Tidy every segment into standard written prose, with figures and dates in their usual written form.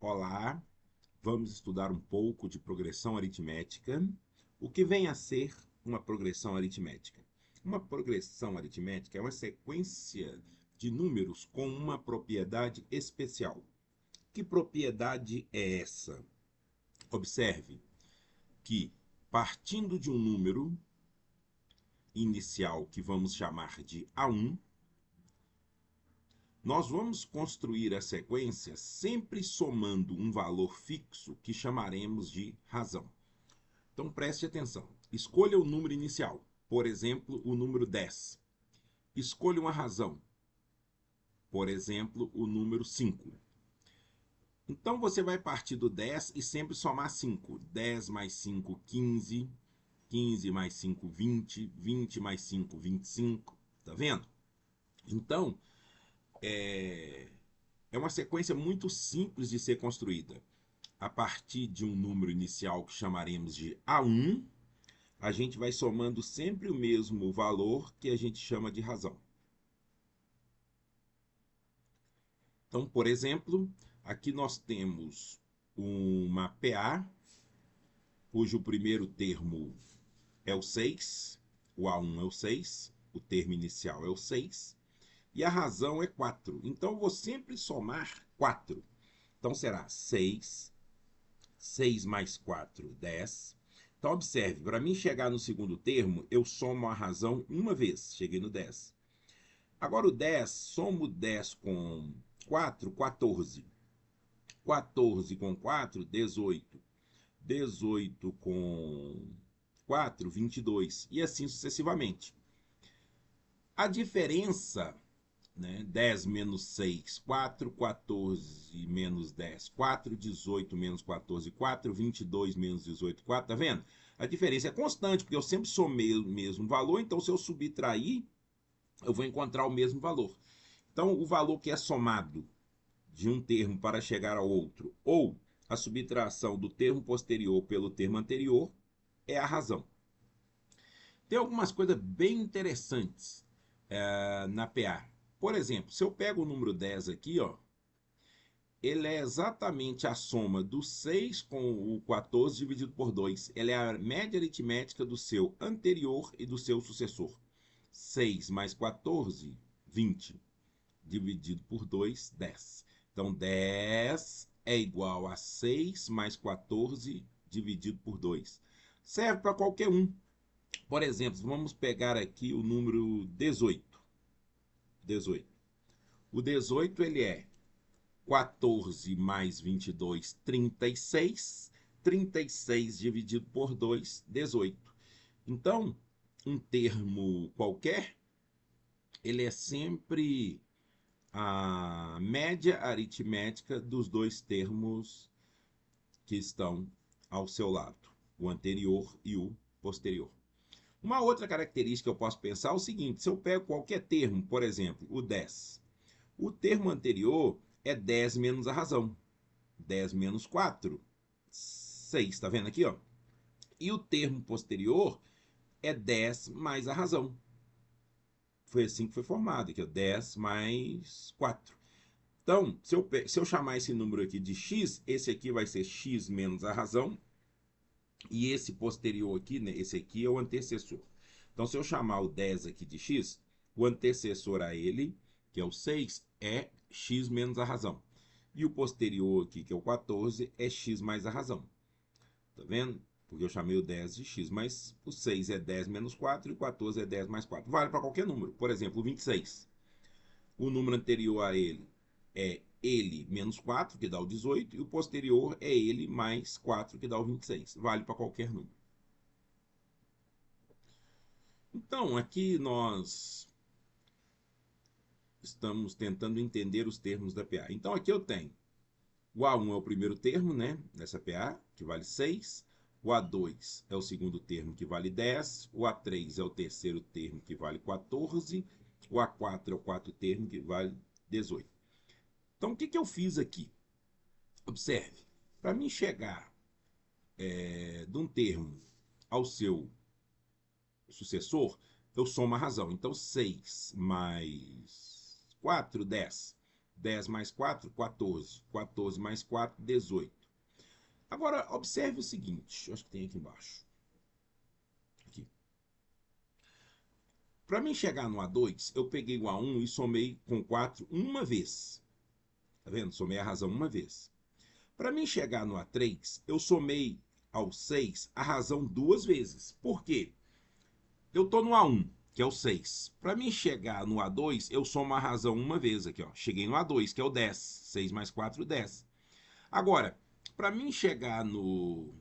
Olá, vamos estudar um pouco de progressão aritmética. O que vem a ser uma progressão aritmética? Uma progressão aritmética é uma sequência de números com uma propriedade especial. Que propriedade é essa? Observe que, partindo de um número inicial que vamos chamar de A1, nós vamos construir a sequência sempre somando um valor fixo que chamaremos de razão. Então preste atenção. Escolha o número inicial, por exemplo, o número 10. Escolha uma razão, por exemplo, o número 5. Então você vai partir do 10 e sempre somar 5. 10 mais 5, 15. 15 mais 5, 20. 20 mais 5, 25. Tá vendo? Então, é uma sequência muito simples de ser construída. A partir de um número inicial que chamaremos de A1, a gente vai somando sempre o mesmo valor que a gente chama de razão. Então, por exemplo, aqui nós temos uma PA, cujo primeiro termo é o 6, o A1 é o 6, o termo inicial é o 6, e a razão é 4. Então, eu vou sempre somar 4. Então, será 6, 6 mais 4, 10. Então, observe, para mim chegar no segundo termo, eu somo a razão uma vez, cheguei no 10. Agora o 10, somo 10 com 4, 14. 14 com 4, 18. 18 com 4, 22. E assim sucessivamente. A diferença, né, 10 menos 6, 4, 14 menos 10, 4, 18 menos 14, 4, 22 menos 18, 4, tá vendo? A diferença é constante, porque eu sempre somei o mesmo valor, então se eu subtrair, eu vou encontrar o mesmo valor. Então, o valor que é somado de um termo para chegar ao outro, ou a subtração do termo posterior pelo termo anterior, é a razão. Tem algumas coisas bem interessantes na PA. Por exemplo, se eu pego o número 10 aqui, ó, ele é exatamente a soma do 6 com o 14 dividido por 2. Ele é a média aritmética do seu anterior e do seu sucessor. 6 mais 14, 20. Dividido por 2, 10. Então, 10 é igual a 6 mais 14 dividido por 2. Serve para qualquer um. Por exemplo, vamos pegar aqui o número 18. 18. O 18 ele é 14 mais 22, 36. 36 dividido por 2, 18. Então, um termo qualquer, ele é sempre a média aritmética dos dois termos que estão ao seu lado, o anterior e o posterior. Uma outra característica que eu posso pensar é o seguinte: se eu pego qualquer termo, por exemplo, o 10, o termo anterior é 10 menos a razão. 10 menos 4, 6, está vendo aqui? Ó? E o termo posterior é 10 mais a razão. Foi assim que foi formado, aqui, ó, 10 mais 4. Então, se eu chamar esse número aqui de x, esse aqui vai ser x menos a razão, e esse posterior aqui, né, esse aqui é o antecessor. Então, se eu chamar o 10 aqui de x, o antecessor a ele, que é o 6, é x menos a razão. E o posterior aqui, que é o 14, é x mais a razão. Tá vendo? Porque eu chamei o 10 de x, mas o 6 é 10 menos 4 e o 14 é 10 mais 4. Vale para qualquer número. Por exemplo, o 26. O número anterior a ele é ele menos 4, que dá o 18, e o posterior é ele mais 4, que dá o 26. Vale para qualquer número. Então, aqui nós estamos tentando entender os termos da PA. Então, aqui eu tenho o A1 é o primeiro termo, né, nessa PA, que vale 6. O A2 é o segundo termo, que vale 10. O A3 é o terceiro termo, que vale 14. O A4 é o quarto termo, que vale 18. Então, o que eu fiz aqui? Observe, para mim chegar de um termo ao seu sucessor, eu somo a razão. Então, 6 mais 4, 10. 10 mais 4, 14. 14 mais 4, 18. Agora, observe o seguinte, acho que tem aqui embaixo. Aqui. Para mim chegar no A2, eu peguei o A1 e somei com 4 uma vez. Tá vendo? Somei a razão uma vez. Para mim chegar no A3, eu somei ao 6 a razão duas vezes. Por quê? Eu estou no A1, que é o 6. Para mim chegar no A2, eu somo a razão uma vez aqui, ó. Cheguei no A2, que é o 10. 6 mais 4, 10. Agora, para mim chegar no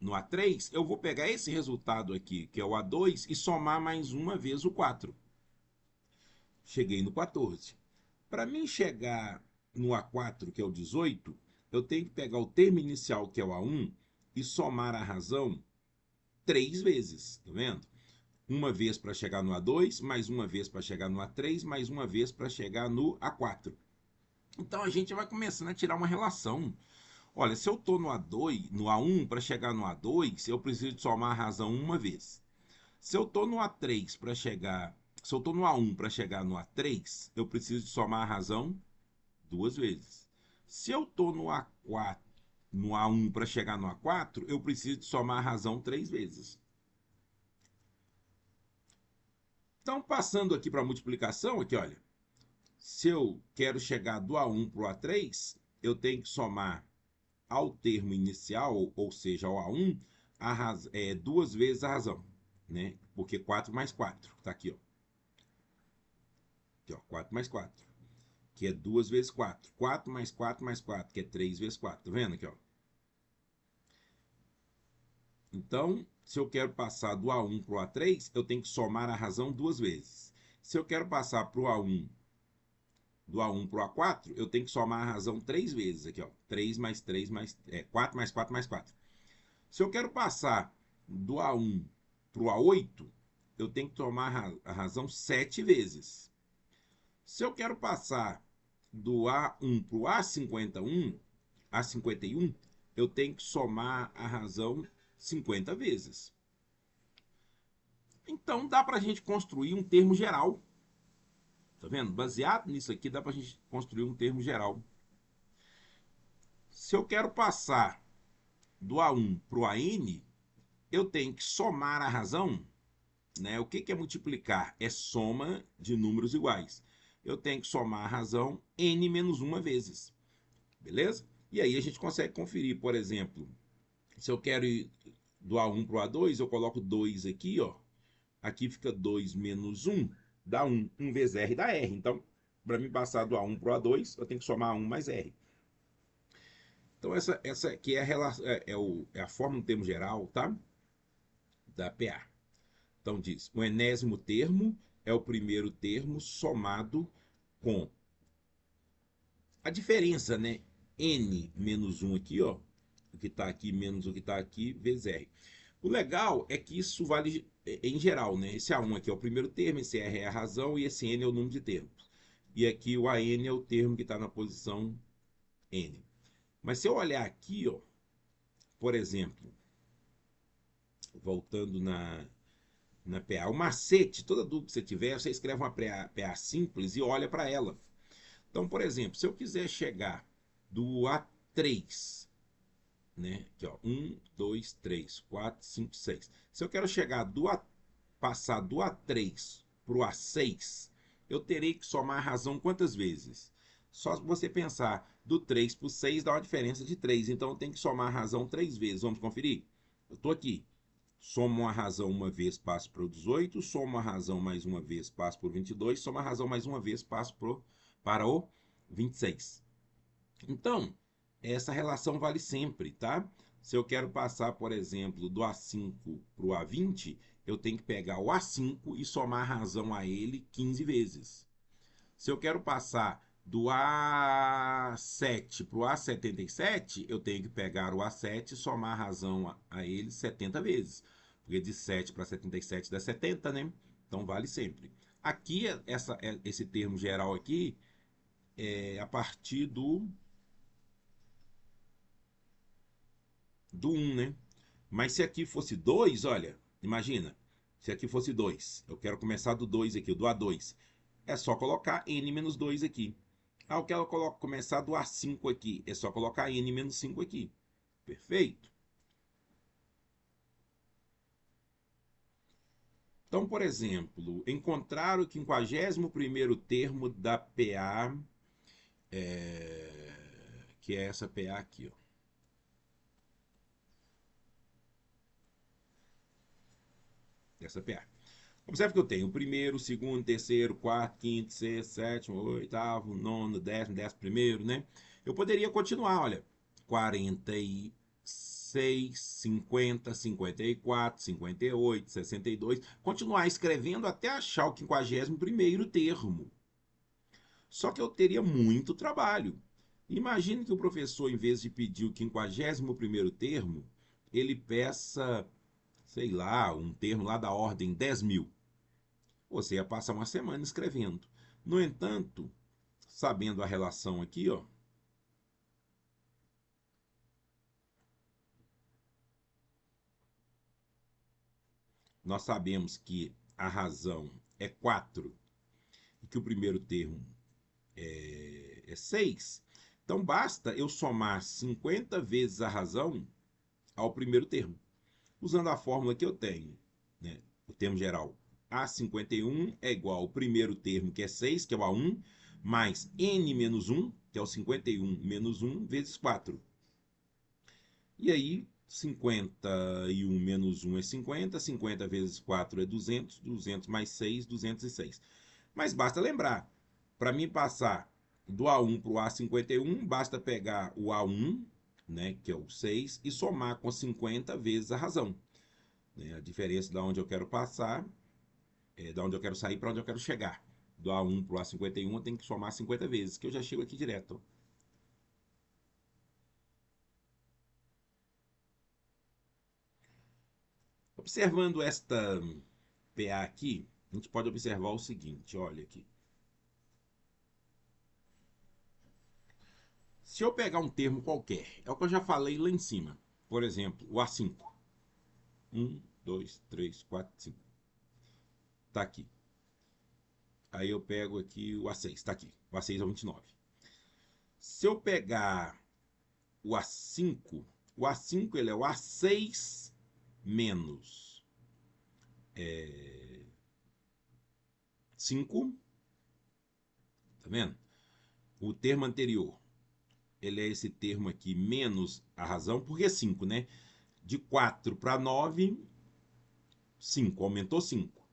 A3, eu vou pegar esse resultado aqui, que é o A2, e somar mais uma vez o 4. Cheguei no 14. Para mim chegar no A4, que é o 18, eu tenho que pegar o termo inicial, que é o A1, e somar a razão 3 vezes, tá vendo? Uma vez para chegar no A2, mais uma vez para chegar no A3, mais uma vez para chegar no A4. Então a gente vai começando a tirar uma relação. Olha, se eu estou no A2, no A1 para chegar no A2, eu preciso de somar a razão uma vez. Se eu estou no A3 para chegar, se eu estou no A1 para chegar no A3, eu preciso de somar a razão duas vezes. Se eu estou no A4, no A1 para chegar no A4, eu preciso de somar a razão três vezes. Então, passando aqui para a multiplicação, aqui, olha, se eu quero chegar do A1 para o A3, eu tenho que somar ao termo inicial, ou seja, ao A1, duas vezes a razão, né? Porque 4 mais 4, tá aqui, ó. Aqui, ó, 4 mais 4, que é 2 vezes 4. 4 mais 4 mais 4, que é 3 vezes 4, tá vendo aqui, ó? Então, se eu quero passar do A1 para o A3, eu tenho que somar a razão duas vezes. Se eu quero passar para o A1, do A1 para o A4, eu tenho que somar a razão três vezes. Aqui, ó. 3 mais 3 mais... 4 mais 4 mais 4. Se eu quero passar do A1 para o A8, eu tenho que tomar a razão 7 vezes. Se eu quero passar do A1 para o A51, eu tenho que somar a razão 50 vezes. Então dá para a gente construir um termo geral. Tá vendo? Baseado nisso aqui, dá para a gente construir um termo geral. Se eu quero passar do A1 para o AN, eu tenho que somar a razão, né? O que é multiplicar? É soma de números iguais. Eu tenho que somar a razão n menos uma vezes. Beleza? E aí a gente consegue conferir, por exemplo, se eu quero ir do A1 para o A2, eu coloco 2 aqui, ó. Aqui fica 2 menos 1, dá 1. 1 vezes R dá R. Então, para mim passar do A1 para o A2, eu tenho que somar 1 mais R. Então, essa aqui é a forma no termo geral, tá? Da PA. Então, diz, o enésimo termo é o primeiro termo somado com a diferença, né? N menos 1 aqui, ó. O que está aqui menos o que está aqui, vezes R. O legal é que isso vale em geral, né? Esse A1 aqui é o primeiro termo, esse R é a razão e esse N é o número de termos. E aqui o AN é o termo que está na posição N. Mas se eu olhar aqui, ó, por exemplo, voltando na PA, o macete, toda dúvida que você tiver, você escreve uma PA simples e olha para ela. Então, por exemplo, se eu quiser chegar do A3, né? Aqui, ó, 1, 2, 3, 4, 5, 6. Se eu quero chegar passar do A3 para o A6, eu terei que somar a razão quantas vezes? Só se você pensar, do 3 para o 6 dá uma diferença de 3, então eu tenho que somar a razão 3 vezes. Vamos conferir? Eu estou aqui. Somo a razão uma vez, passo para o 18, somo a razão mais uma vez, passo para o 22, somo a razão mais uma vez, passo para o 26. Então, essa relação vale sempre, tá? Se eu quero passar, por exemplo, do A5 para o A20, eu tenho que pegar o A5 e somar a razão a ele 15 vezes. Se eu quero passar do A7 para o A77, eu tenho que pegar o A7 e somar a razão a ele 70 vezes. Porque de 7 para 77 dá 70, né? Então vale sempre. Aqui, esse termo geral aqui é a partir do 1, né? Mas se aqui fosse 2, olha, imagina, se aqui fosse 2, eu quero começar do 2 aqui, do A2. É só colocar n menos 2 aqui. Ah, eu quero começar do A5 aqui. É só colocar N menos 5 aqui. Perfeito? Então, por exemplo, encontrar o 51º termo da PA, que é essa PA aqui, ó. Essa PA. Observe que eu tenho o primeiro, o segundo, terceiro, quarto, quinto, sexto, sétimo, oitavo, nono, décimo, 11º, né? Eu poderia continuar, olha. 46, 50, 54, 58, 62. Continuar escrevendo até achar o 51º termo. Só que eu teria muito trabalho. Imagine que o professor, em vez de pedir o 51º termo, ele peça, sei lá, um termo lá da ordem 10.000. Você ia passar uma semana escrevendo. No entanto, sabendo a relação aqui, ó, nós sabemos que a razão é 4 e que o primeiro termo é 6. Então basta eu somar 50 vezes a razão ao primeiro termo. Usando a fórmula que eu tenho, né, o termo geral A51 é igual ao primeiro termo, que é 6, que é o A1, mais N menos 1, que é o 51 menos 1, vezes 4. E aí, 51 menos 1 é 50, 50 vezes 4 é 200, 200 mais 6, 206. Mas basta lembrar, para mim passar do A1 para o A51, basta pegar o A1, né, que é o 6, e somar com 50 vezes a razão. Né? A diferença da onde eu quero passar, da onde eu quero sair para onde eu quero chegar. Do A1 para o A51 eu tenho que somar 50 vezes, que eu já chego aqui direto. Observando esta PA aqui, a gente pode observar o seguinte, olha aqui. Se eu pegar um termo qualquer, é o que eu já falei lá em cima. Por exemplo, o A5. 1, 2, 3, 4, 5. Tá aqui. Aí eu pego aqui o A6, tá aqui. O A6 é o 29. Se eu pegar o A5 ele é o A6 menos 5, tá vendo? O termo anterior, ele é esse termo aqui, menos a razão, porque 5, né? De 4 para 9, 5, aumentou 5.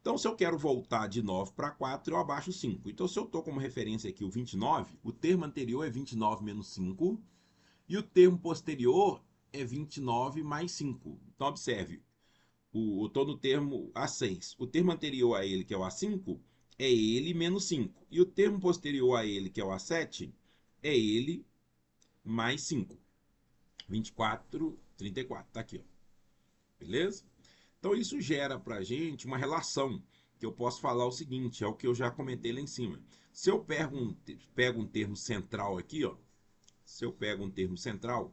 Então, se eu quero voltar de 9 para 4, eu abaixo 5. Então, se eu estou como referência aqui o 29, o termo anterior é 29 menos 5 e o termo posterior é 29 mais 5. Então, observe, eu estou no termo A6. O termo anterior a ele, que é o A5, é ele menos 5. E o termo posterior a ele, que é o A7, é ele mais 5. 24, 34. Está aqui, ó. Beleza? Então isso gera para a gente uma relação que eu posso falar o seguinte, é o que eu já comentei lá em cima. Se eu pego um termo central aqui, ó, se eu pego um termo central,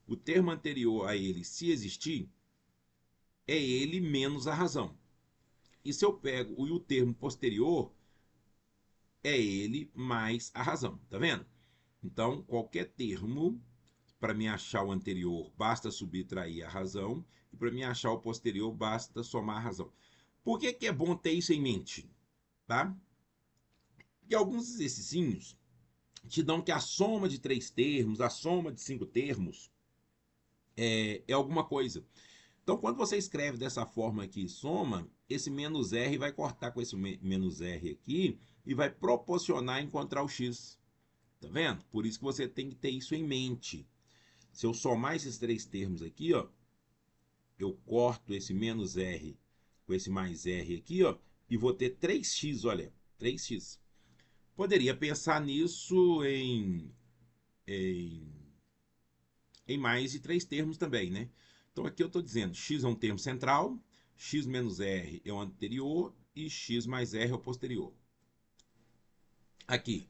o termo anterior a ele, se existir, é ele menos a razão. E se eu pego o termo posterior, é ele mais a razão, tá vendo? Então, qualquer termo, para me achar o anterior, basta subtrair a razão, e para me achar o posterior, basta somar a razão. Por que é bom ter isso em mente? Tá? Porque alguns exercícios te dão que a soma de 3 termos, a soma de 5 termos, é alguma coisa. Então, quando você escreve dessa forma aqui, soma, esse menos R vai cortar com esse menos R aqui e vai proporcionar encontrar o X. Tá vendo? Por isso que você tem que ter isso em mente. Se eu somar esses 3 termos aqui, ó, eu corto esse menos R com esse mais R aqui, ó, e vou ter 3x, olha, 3x. Poderia pensar nisso em, em mais de 3 termos também, né? Então aqui eu estou dizendo, x é um termo central, x menos r é o anterior e x mais r é o posterior. Aqui,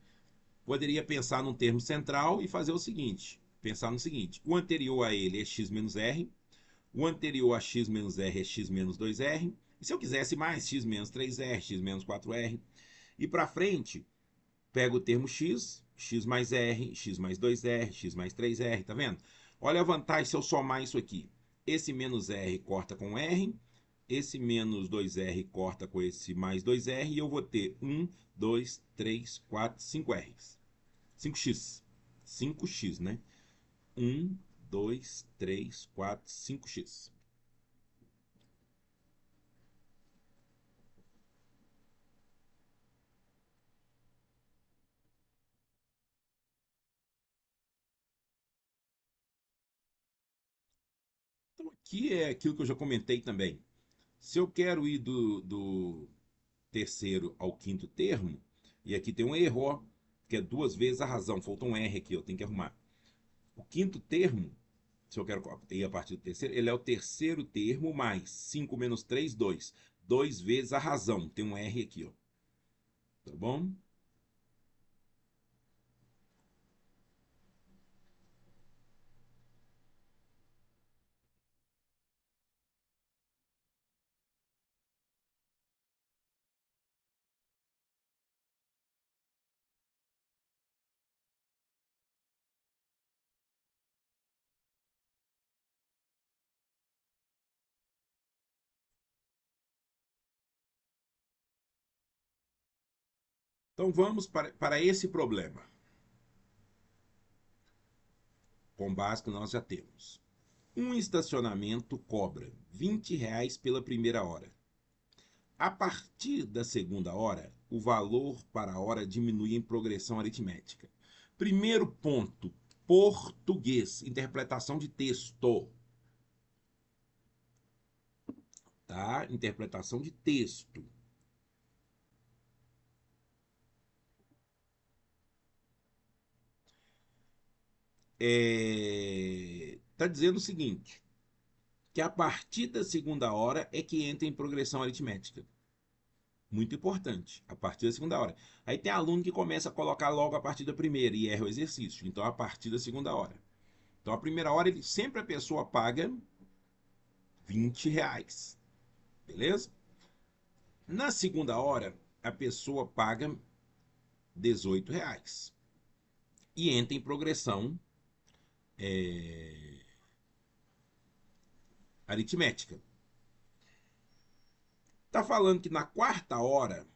poderia pensar num termo central e fazer o seguinte, pensar no seguinte, o anterior a ele é x menos r, o anterior a x menos r é x menos 2r, e se eu quisesse mais, x menos 3r, x menos 4r, e para frente, pego o termo x, x mais r, x mais 2r, x mais 3r, tá vendo? Olha a vantagem se eu somar isso aqui. Esse menos r corta com r, esse menos 2r corta com esse mais 2r, e eu vou ter 1, 2, 3, 4, 5r's. 5x. 5x, né? 1, 2, 3, 4, 5x. Então aqui é aquilo que eu já comentei também. Se eu quero ir do terceiro ao quinto termo, e aqui tem um erro, ó, que é duas vezes a razão, faltou um R aqui, eu tenho que arrumar. O quinto termo, se eu quero ir a partir do terceiro, ele é o terceiro termo mais 5 menos 3, 2. 2 vezes a razão, tem um R aqui, ó. Tá bom? Então vamos para esse problema. Com base que nós já temos. Um estacionamento cobra R$ 20 pela primeira hora. A partir da segunda hora, o valor para a hora diminui em progressão aritmética. Primeiro ponto, português, interpretação de texto, tá? Interpretação de texto. Tá dizendo o seguinte, que a partir da segunda hora é que entra em progressão aritmética. Muito importante, a partir da segunda hora. Aí tem aluno que começa a colocar logo a partir da primeira e erra o exercício. Então, a partir da segunda hora. Então, a primeira hora, sempre a pessoa paga R$ 20. Beleza? Na segunda hora, a pessoa paga R$ 18. E entra em progressão aritmética. Tá falando que na quarta hora,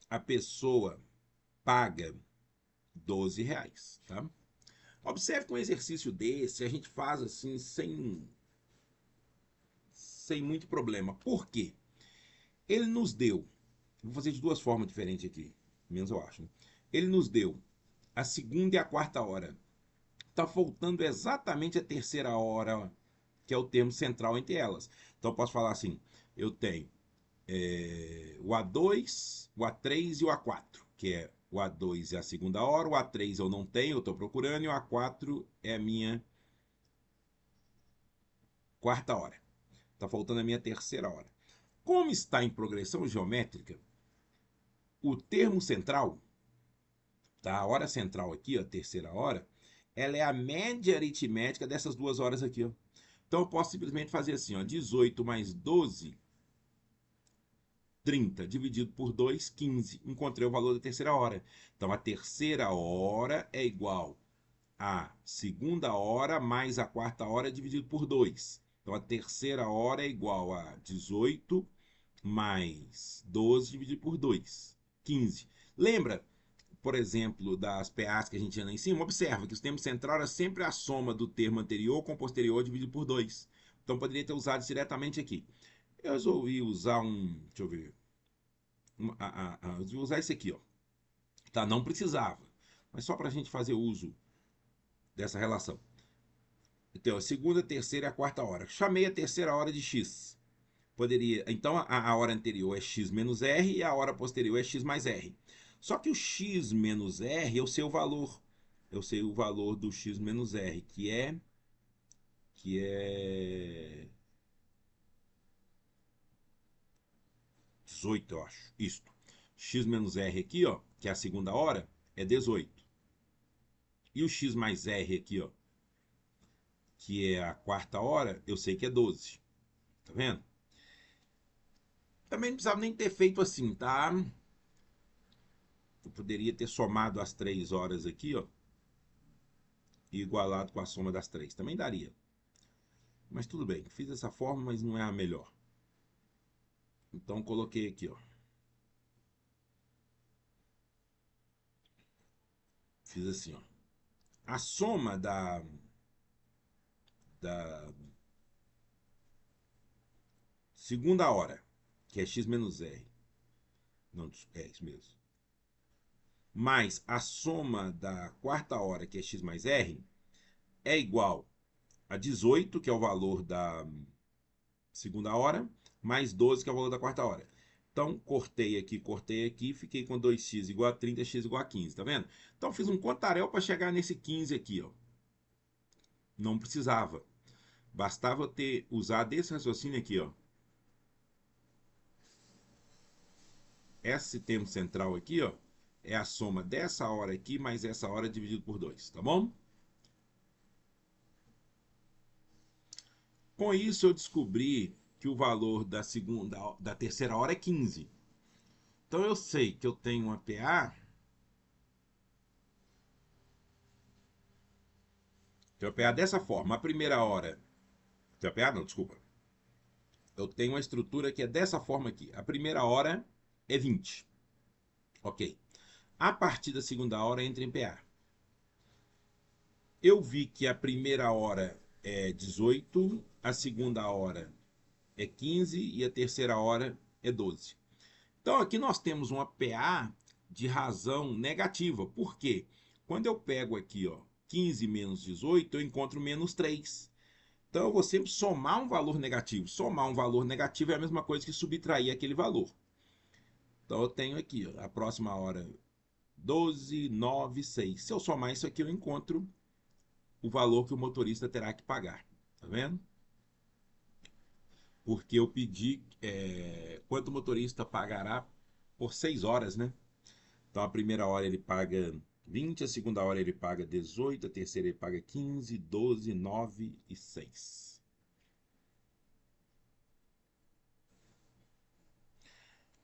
a pessoa paga R$ 12. Tá? Observe que um exercício desse a gente faz assim sem muito problema. Por quê? Ele nos deu, vou fazer de duas formas diferentes aqui, menos eu acho. Né? Ele nos deu a segunda e a quarta hora. Está faltando exatamente a terceira hora, que é o termo central entre elas. Então eu posso falar assim: eu tenho o A2, o A3 e o A4, que é o A2 é a segunda hora, o A3 eu não tenho, eu estou procurando, e o A4 é a minha quarta hora. Está faltando a minha terceira hora. Como está em progressão geométrica, o termo central, tá? A hora central aqui, ó, a terceira hora, ela é a média aritmética dessas duas horas aqui, ó. Então eu posso simplesmente fazer assim, ó, 18 mais 12, 30, dividido por 2, 15. Encontrei o valor da terceira hora. Então a terceira hora é igual a segunda hora mais a quarta hora dividido por 2. Então a terceira hora é igual a 18 mais 12 dividido por 2, 15. Lembra, por exemplo, das PAs que a gente tinha lá em cima? Observa que o termo central era sempre a soma do termo anterior com o posterior dividido por 2. Então poderia ter usado isso diretamente aqui. Eu resolvi usar deixa eu ver, usar esse aqui, ó. Tá, não precisava, mas só para a gente fazer uso dessa relação. Então, a segunda, terceira e a quarta hora. Chamei a terceira hora de x. Poderia, então a hora anterior é x menos r e a hora posterior é x mais r. Só que o x menos r eu sei o valor. Eu sei o valor do x menos r, que é 18, eu acho. Isto. X menos r aqui, ó, que é a segunda hora, é 18. E o x mais r aqui, ó, que é a quarta hora, eu sei que é 12. Tá vendo? Também não precisava nem ter feito assim, tá? Eu poderia ter somado as 3 horas aqui, ó, e igualado com a soma das 3. Também daria. Mas tudo bem, fiz dessa forma, mas não é a melhor. Então coloquei aqui, ó. Fiz assim, ó. A soma da segunda hora, que é x menos r. Não, é isso mesmo. Mais a soma da quarta hora, que é x mais r, é igual a 18, que é o valor da segunda hora, mais 12, que é o valor da quarta hora. Então, cortei aqui, fiquei com 2x igual a 30, x igual a 15, tá vendo? Então, fiz um contarel para chegar nesse 15 aqui, ó. Não precisava. Bastava eu ter usado esse raciocínio aqui, ó. Esse termo central aqui, ó, é a soma dessa hora aqui mais essa hora dividido por 2, tá bom? Com isso, eu descobri que o valor da terceira hora é 15. Então, eu sei que eu tenho uma PA. Tenho uma PA dessa forma. A primeira hora. Tenho uma PA, não, desculpa. Eu tenho uma estrutura que é dessa forma aqui. A primeira hora é 20. Ok. A partir da segunda hora entra em PA. Eu vi que a primeira hora é 18, a segunda hora é 15 e a terceira hora é 12. Então aqui nós temos uma PA de razão negativa. Por quê? Quando eu pego aqui, ó, 15 menos 18, eu encontro menos 3. Então eu vou sempre somar um valor negativo. Somar um valor negativo é a mesma coisa que subtrair aquele valor. Então eu tenho aqui, ó, a próxima hora 12, 9, 6. Se eu somar isso aqui, eu encontro o valor que o motorista terá que pagar. Tá vendo? Porque eu pedi quanto o motorista pagará por 6 horas, né? Então a primeira hora ele paga 20, a segunda hora ele paga 18, a terceira ele paga 15, 12, 9 e 6.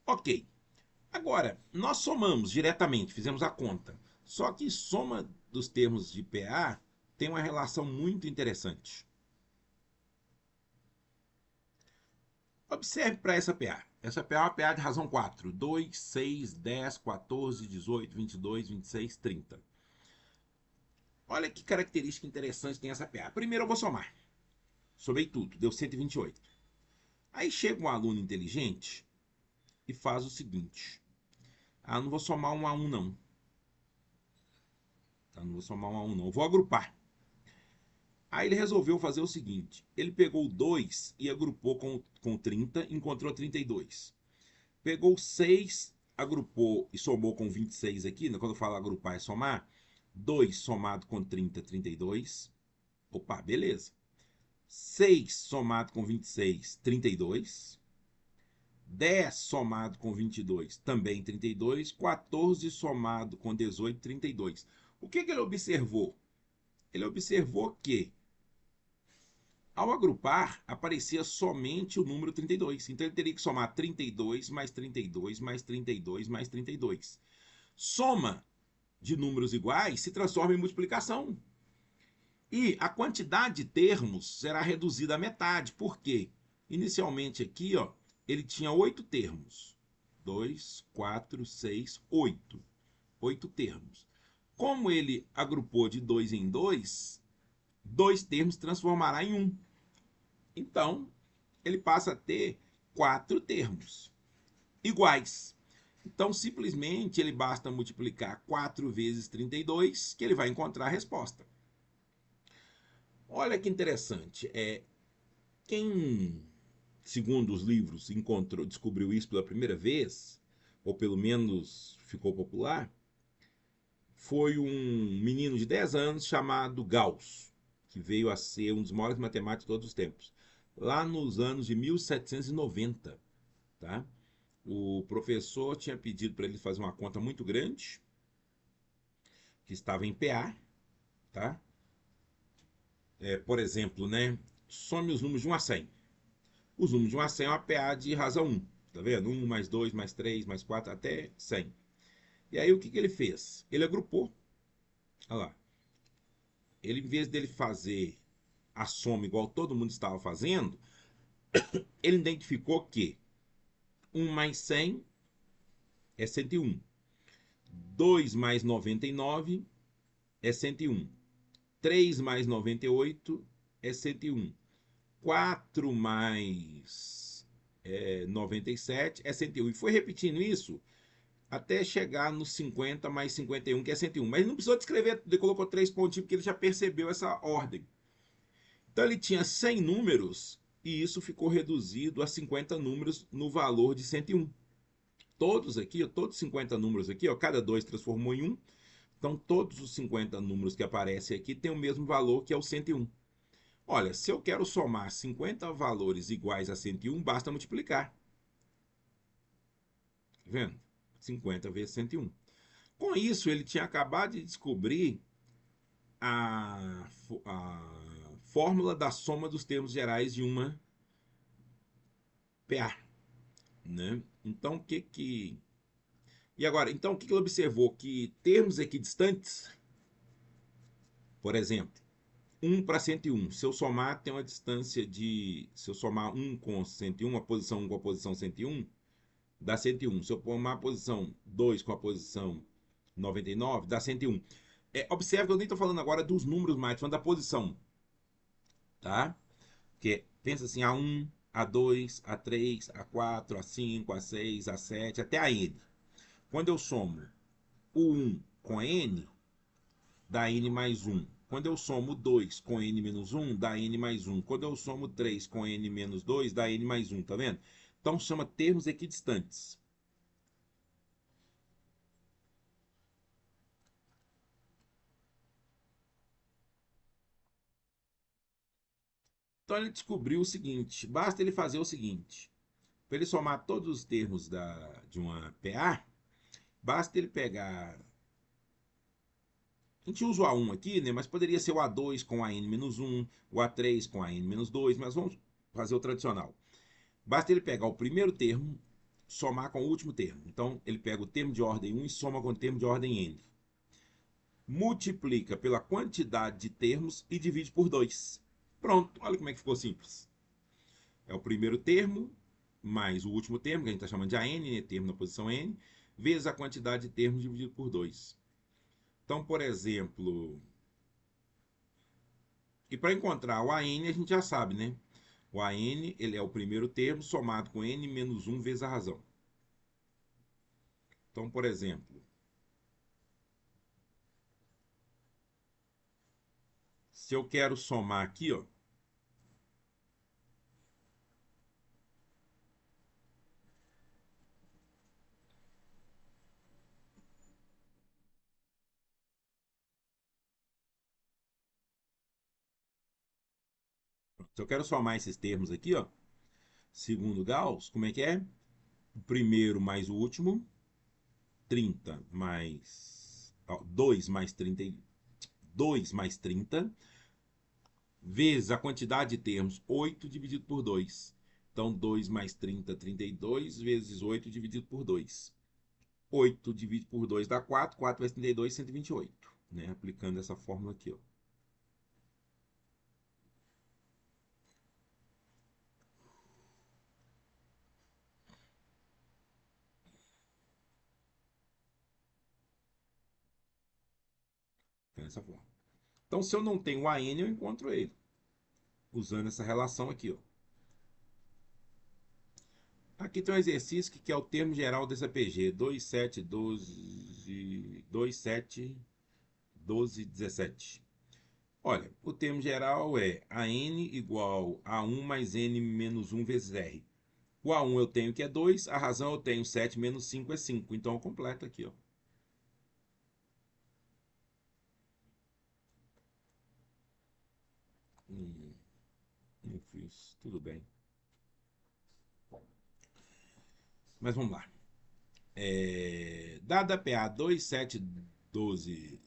Ok. Agora, nós somamos diretamente, fizemos a conta. Só que soma dos termos de PA tem uma relação muito interessante. Observe para essa PA. Essa PA é uma PA de razão 4. 2, 6, 10, 14, 18, 22, 26, 30. Olha que característica interessante tem essa PA. Primeiro eu vou somar. Somei tudo, deu 128. Aí chega um aluno inteligente e faz o seguinte. Ah, não vou somar um a um não. Tá, não vou somar um a um não. Eu vou agrupar. Aí ele resolveu fazer o seguinte. Ele pegou 2 e agrupou com 30, encontrou 32. Pegou 6, agrupou e somou com 26 aqui. Né? Quando eu falo agrupar é somar. 2 somado com 30, 32. Opa, beleza. 6 somado com 26, 32. 10 somado com 22, também 32. 14 somado com 18, 32. O que ele observou? Ele observou que, ao agrupar, aparecia somente o número 32. Então ele teria que somar 32 mais 32 mais 32 mais 32. Soma de números iguais se transforma em multiplicação. E a quantidade de termos será reduzida à metade. Por quê? Inicialmente aqui, ó, ele tinha 8 termos. 2, 4, 6, 8. 8 termos. Como ele agrupou de 2 em 2, 2 termos transformará em 1. Então, ele passa a ter 4 termos iguais. Então, simplesmente, ele basta multiplicar 4 vezes 32, que ele vai encontrar a resposta. Olha que interessante. Quem, segundo os livros, descobriu isso pela primeira vez, ou pelo menos ficou popular, foi um menino de 10 anos chamado Gauss, que veio a ser um dos maiores matemáticos de todos os tempos. Lá nos anos de 1790, tá? O professor tinha pedido para ele fazer uma conta muito grande, que estava em PA, tá? Por exemplo, né? Some os números de 1 a 100. Os números de 1 a 100 é uma PA de razão 1. Tá vendo? 1 mais 2 mais 3 mais 4 até 100. E aí o que ele fez? Ele agrupou, olha lá. Ele, em vez dele fazer a soma igual todo mundo estava fazendo, ele identificou que 1 mais 100 é 101. 2 mais 99 é 101. 3 mais 98 é 101. 4 mais 97 é 101. E foi repetindo isso até chegar no 50 mais 51, que é 101. Mas ele não precisou descrever, ele colocou 3 pontinhos porque ele já percebeu essa ordem. Então ele tinha 100 números e isso ficou reduzido a 50 números no valor de 101. Todos aqui, todos os 50 números aqui, ó, cada 2 transformou em 1. Então todos os 50 números que aparecem aqui têm o mesmo valor, que é o 101. Olha, se eu quero somar 50 valores iguais a 101, basta multiplicar. Tá vendo? 50 vezes 101. Com isso, ele tinha acabado de descobrir a fórmula da soma dos termos gerais de uma PA. Né? Então, o que que... E agora, então, o que ele observou? Que termos equidistantes, por exemplo, 1 para 101, se eu somar, tem uma distância de... Se eu somar 1 com 101, a posição 1 com a posição 101, dá 101. Se eu somar a posição 2 com a posição 99, dá 101. Observe que eu nem estou falando agora dos números mais, estou falando da posição. Tá? Porque pensa assim, A1, A2, A3, A4, A5, A6, A7, até a N. Quando eu somo o 1 com N, dá N mais 1. Quando eu somo 2 com N menos 1, dá N mais 1. Quando eu somo 3 com N menos 2, dá N mais 1, tá vendo? Então chama termos equidistantes. Então ele descobriu o seguinte, basta ele fazer o seguinte, para ele somar todos os termos de uma PA, basta ele pegar... A gente usa o A1 aqui, né? Mas poderia ser o A2 com a N-1, o A3 com a N-2, mas vamos fazer o tradicional. Basta ele pegar o primeiro termo, somar com o último termo. Então, ele pega o termo de ordem 1 e soma com o termo de ordem N. Multiplica pela quantidade de termos e divide por 2. Pronto, olha como é que ficou simples. É o primeiro termo mais o último termo, que a gente está chamando de AN, né? Termo na posição N, vezes a quantidade de termos dividido por 2. Então, por exemplo, e para encontrar o AN, a gente já sabe, né? O AN ele é o primeiro termo somado com N menos 1 vezes a razão. Então, por exemplo, se eu quero somar aqui, ó, se eu quero somar esses termos aqui, ó, segundo Gauss, como é que é? O primeiro mais o último, 30 mais... Ó, 2 mais 30, 2 mais 30, vezes a quantidade de termos, 8 dividido por 2. Então, 2 mais 30, 32, vezes 8 dividido por 2. 8 dividido por 2 dá 4, 4 vezes 32, 128. Né? Aplicando essa fórmula aqui. Ó. Dessa forma. Então, se eu não tenho o AN, eu encontro ele. Usando essa relação aqui. Ó. Aqui tem um exercício que é o termo geral desse APG. 2, 7, 12, 2, 7, 12, 17. Olha, o termo geral é AN igual a 1 mais N menos 1 vezes R. O A1 eu tenho que é 2, a razão eu tenho 7 menos 5 é 5. Então eu completo aqui. Ó. Não fiz, tudo bem. Mas vamos lá. Dada a PA 2712,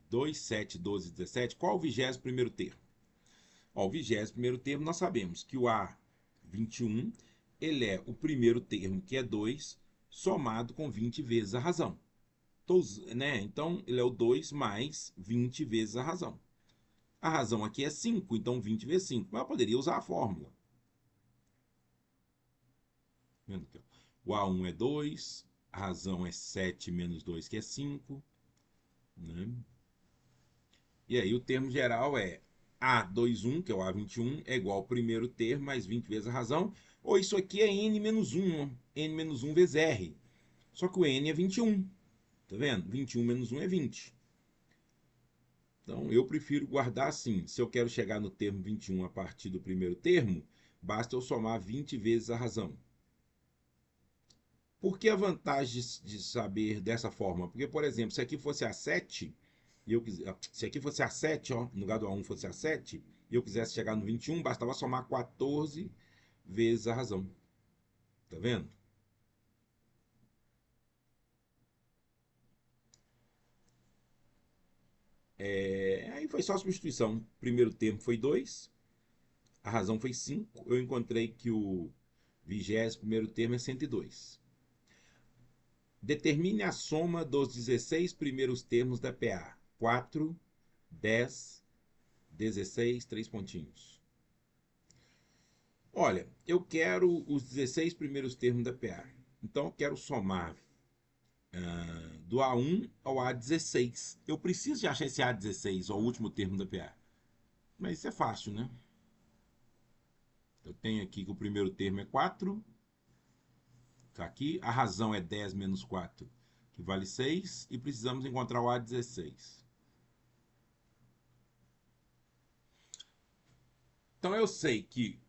qual o 21º termo? Ó, o 21º termo nós sabemos que o A21 ele é o primeiro termo, que é 2, somado com 20 vezes a razão. né? Então, ele é o 2 mais 20 vezes a razão. A razão aqui é 5, então 20 vezes 5. Mas eu poderia usar a fórmula. O A1 é 2, a razão é 7 menos 2, que é 5. Né? E aí o termo geral é A21, que é o A21, é igual ao primeiro termo mais 20 vezes a razão. Ou isso aqui é N menos 1, N menos 1 vezes R. Só que o N é 21. Tá vendo? 21 menos 1 é 20. Então eu prefiro guardar assim. Se eu quero chegar no termo 21 a partir do primeiro termo, basta eu somar 20 vezes a razão. Por que a vantagem de saber dessa forma? Porque, por exemplo, se aqui fosse A7, se aqui fosse A7, ó, no lugar do A1 fosse A7, e eu quisesse chegar no 21, bastava somar 14 vezes a razão. Tá vendo? Aí foi só substituição. O primeiro termo foi 2, a razão foi 5. Eu encontrei que o 21º termo é 102. Determine a soma dos 16 primeiros termos da PA. 4, 10, 16, 3 pontinhos. Olha, eu quero os 16 primeiros termos da PA. Então eu quero somar do A1 ao A16. Eu preciso de achar esse A16, ó, o último termo da PA. Mas isso é fácil, né? Eu tenho aqui que o primeiro termo é 4. Tá aqui. A razão é 10 menos 4, que vale 6. E precisamos encontrar o A16. Então eu sei que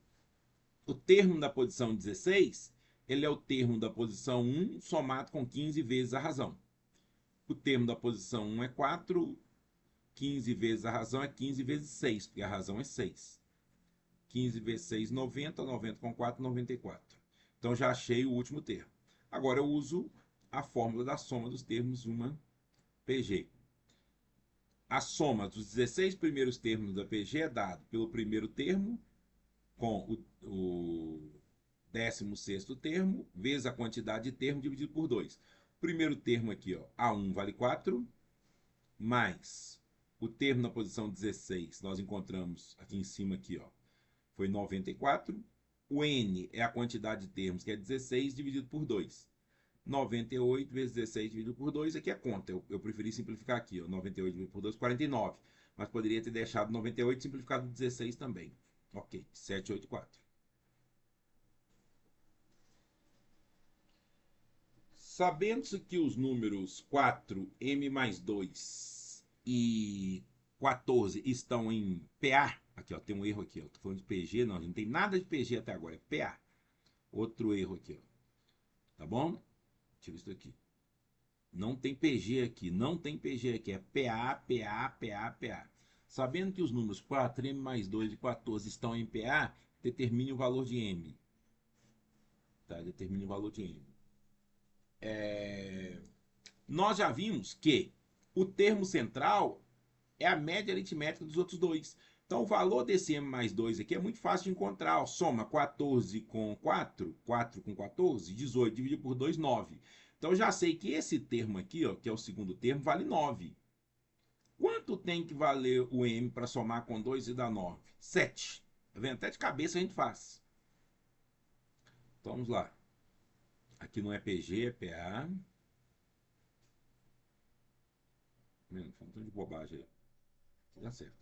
o termo da posição 16, ele é o termo da posição 1 somado com 15 vezes a razão. O termo da posição 1 é 4, 15 vezes a razão é 15 vezes 6, porque a razão é 6. 15 vezes 6, 90, 90 com 4, 94. Então já achei o último termo. Agora eu uso a fórmula da soma dos termos uma PG. A soma dos 16 primeiros termos da PG é dada pelo primeiro termo com o 16º termo vezes a quantidade de termo dividido por 2. O primeiro termo aqui, ó, A1 vale 4, mais o termo na posição 16, nós encontramos aqui em cima, aqui, ó, foi 94. O N é a quantidade de termos, que é 16, dividido por 2. 98 vezes 16 dividido por 2, aqui é conta. Eu preferi simplificar aqui, ó, 98 dividido por 2, 49. Mas poderia ter deixado 98 e simplificado 16 também. Ok, 784. Sabendo-se que os números 4, M mais 2 e 14 estão em PA, aqui ó, tem um erro aqui, ó, tô falando de PG, não, não tem nada de PG até agora, é PA. Outro erro aqui, ó, tá bom? Tira isso daqui. Não tem PG aqui, não tem PG aqui, é PA, PA, PA, PA. Sabendo que os números 4, M mais 2 e 14 estão em PA, determine o valor de M. Tá? Determine o valor de M. Nós já vimos que o termo central é a média aritmética dos outros dois. Então, o valor desse M mais 2 aqui é muito fácil de encontrar. Ó, soma 14 com 4, 4 com 14, 18, dividido por 2, 9. Então, eu já sei que esse termo aqui, ó, que é o segundo termo, vale 9. Quanto tem que valer o M para somar com 2 e dar 9? 7. Tá vendo? Até de cabeça a gente faz. Então, vamos lá. Aqui não é PG, é PA. Falando de bobagem aí. Dá certo.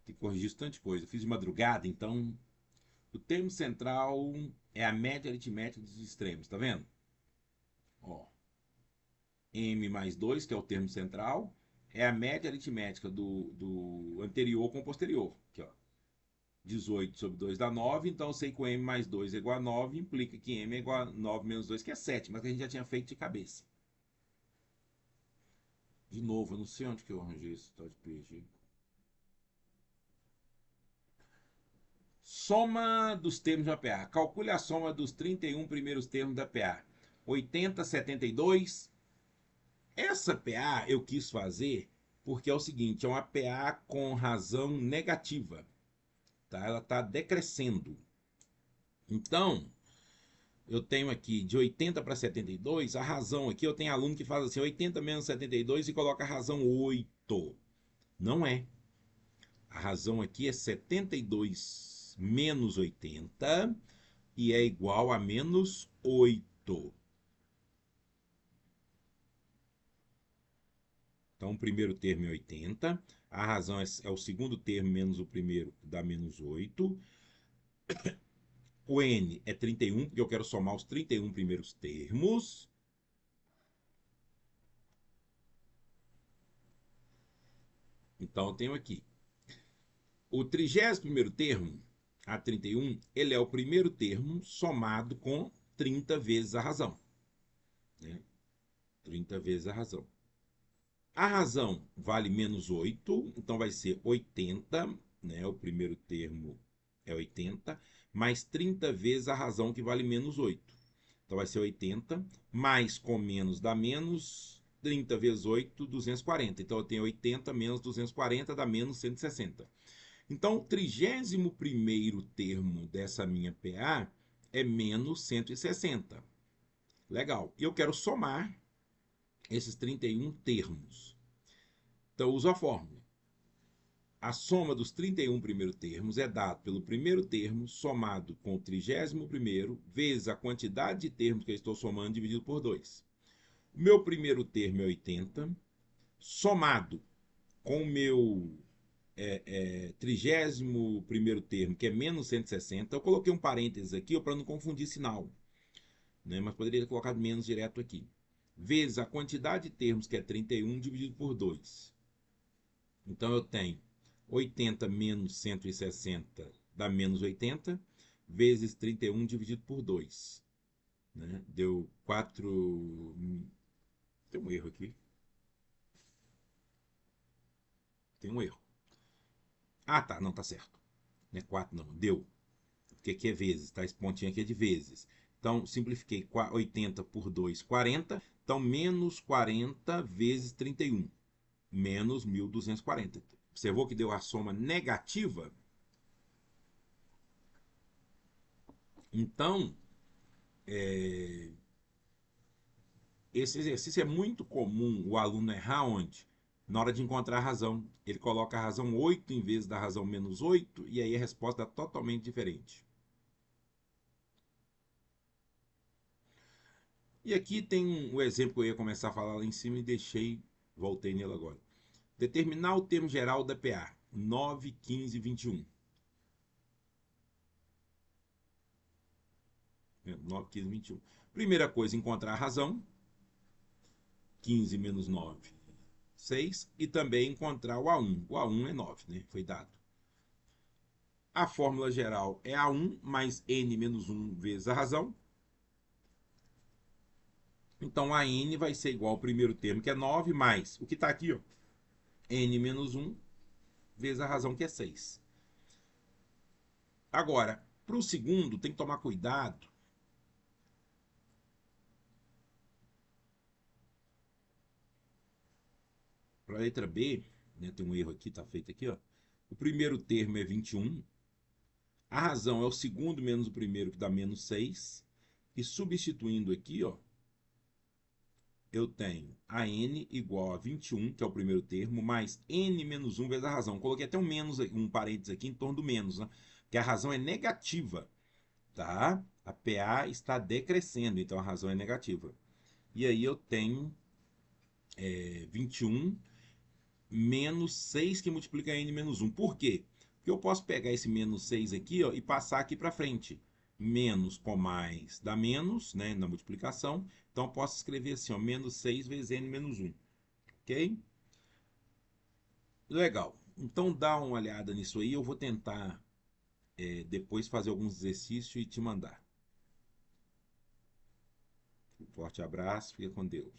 Tem que corrigir bastante coisa. Eu fiz de madrugada, então o termo central é a média aritmética dos extremos, tá vendo? Ó, M mais 2, que é o termo central, é a média aritmética do anterior com o posterior. Aqui, ó. 18 sobre 2 dá 9, então eu sei que o M mais 2 é igual a 9, implica que M é igual a 9 menos 2, que é 7, mas que a gente já tinha feito de cabeça. De novo, eu não sei onde que eu arranjei esse tal de PG. Soma dos termos da PA. Calcule a soma dos 31 primeiros termos da PA. 80, 72. Essa PA eu quis fazer porque é o seguinte, é uma PA com razão negativa. Tá? Ela está decrescendo. Então, eu tenho aqui de 80 para 72, a razão aqui, eu tenho aluno que faz assim, 80 menos 72 e coloca a razão 8. Não é. A razão aqui é 72 menos 80 e é igual a menos 8. Então, o primeiro termo é 80, a razão é o segundo termo menos o primeiro, que dá menos 8. O n é 31, porque eu quero somar os 31 primeiros termos. Então, eu tenho aqui o 31º termo, a 31, ele é o primeiro termo somado com 30 vezes a razão. Né? 30 vezes a razão. A razão vale menos 8, então vai ser 80, né? O primeiro termo é 80, mais 30 vezes a razão que vale menos 8. Então vai ser 80, mais com menos dá menos, 30 vezes 8, 240. Então eu tenho 80 menos 240 dá menos 160. Então o 31º termo dessa minha PA é menos 160. Legal. E eu quero somar esses 31 termos. Então, eu uso a fórmula. A soma dos 31 primeiros termos é dada pelo primeiro termo somado com o 31º vezes a quantidade de termos que eu estou somando dividido por 2. O meu primeiro termo é 80, somado com o meu 31º termo, que é menos 160. Eu coloquei um parênteses aqui para não confundir sinal, né? Mas poderia ter colocado menos direto aqui. Vezes a quantidade de termos, que é 31, dividido por 2. Então eu tenho 80 menos 160 dá menos 80, vezes 31 dividido por 2. Né? Deu 4. Tem um erro aqui. Tem um erro. Ah, tá, não, tá certo. Não é 4, não. Deu. Porque aqui é vezes, tá? Esse pontinho aqui é de vezes. Então, simplifiquei 80 por 2, 40. Então, menos 40 vezes 31. Menos 1.240. Observou que deu a soma negativa? Então, esse exercício é muito comum o aluno errar onde? Na hora de encontrar a razão. Ele coloca a razão 8 em vez da razão menos 8 e aí a resposta é totalmente diferente. E aqui tem o exemplo que eu ia começar a falar lá em cima e deixei, voltei nele agora. Determinar o termo geral da PA. 9, 15, 21. 9, 15, 21. Primeira coisa, encontrar a razão. 15 menos 9, 6. E também encontrar o A1. O A1 é 9, né? Foi dado. A fórmula geral é A1 mais N menos 1 vezes a razão. Então, a N vai ser igual ao primeiro termo, que é 9, mais o que está aqui, ó, N menos 1 vezes a razão, que é 6. Agora, para o segundo, tem que tomar cuidado. Para a letra B, né, tem um erro aqui, está feito aqui, ó. O primeiro termo é 21. A razão é o segundo menos o primeiro, que dá menos 6. E substituindo aqui, ó, eu tenho a n igual a 21, que é o primeiro termo, mais n menos 1 vezes a razão. Coloquei até um menos, um parênteses aqui em torno do menos, né? Porque a razão é negativa, tá? A PA está decrescendo, então a razão é negativa. E aí eu tenho 21 menos 6 que multiplica n menos 1. Por quê? Porque eu posso pegar esse menos 6 aqui, ó, e passar aqui para frente. Menos com mais dá menos, né, na multiplicação. Então eu posso escrever assim, ó, menos 6 vezes n menos 1. Ok? Legal. Então dá uma olhada nisso aí. Eu vou tentar depois fazer alguns exercícios e te mandar. Um forte abraço. Fica com Deus.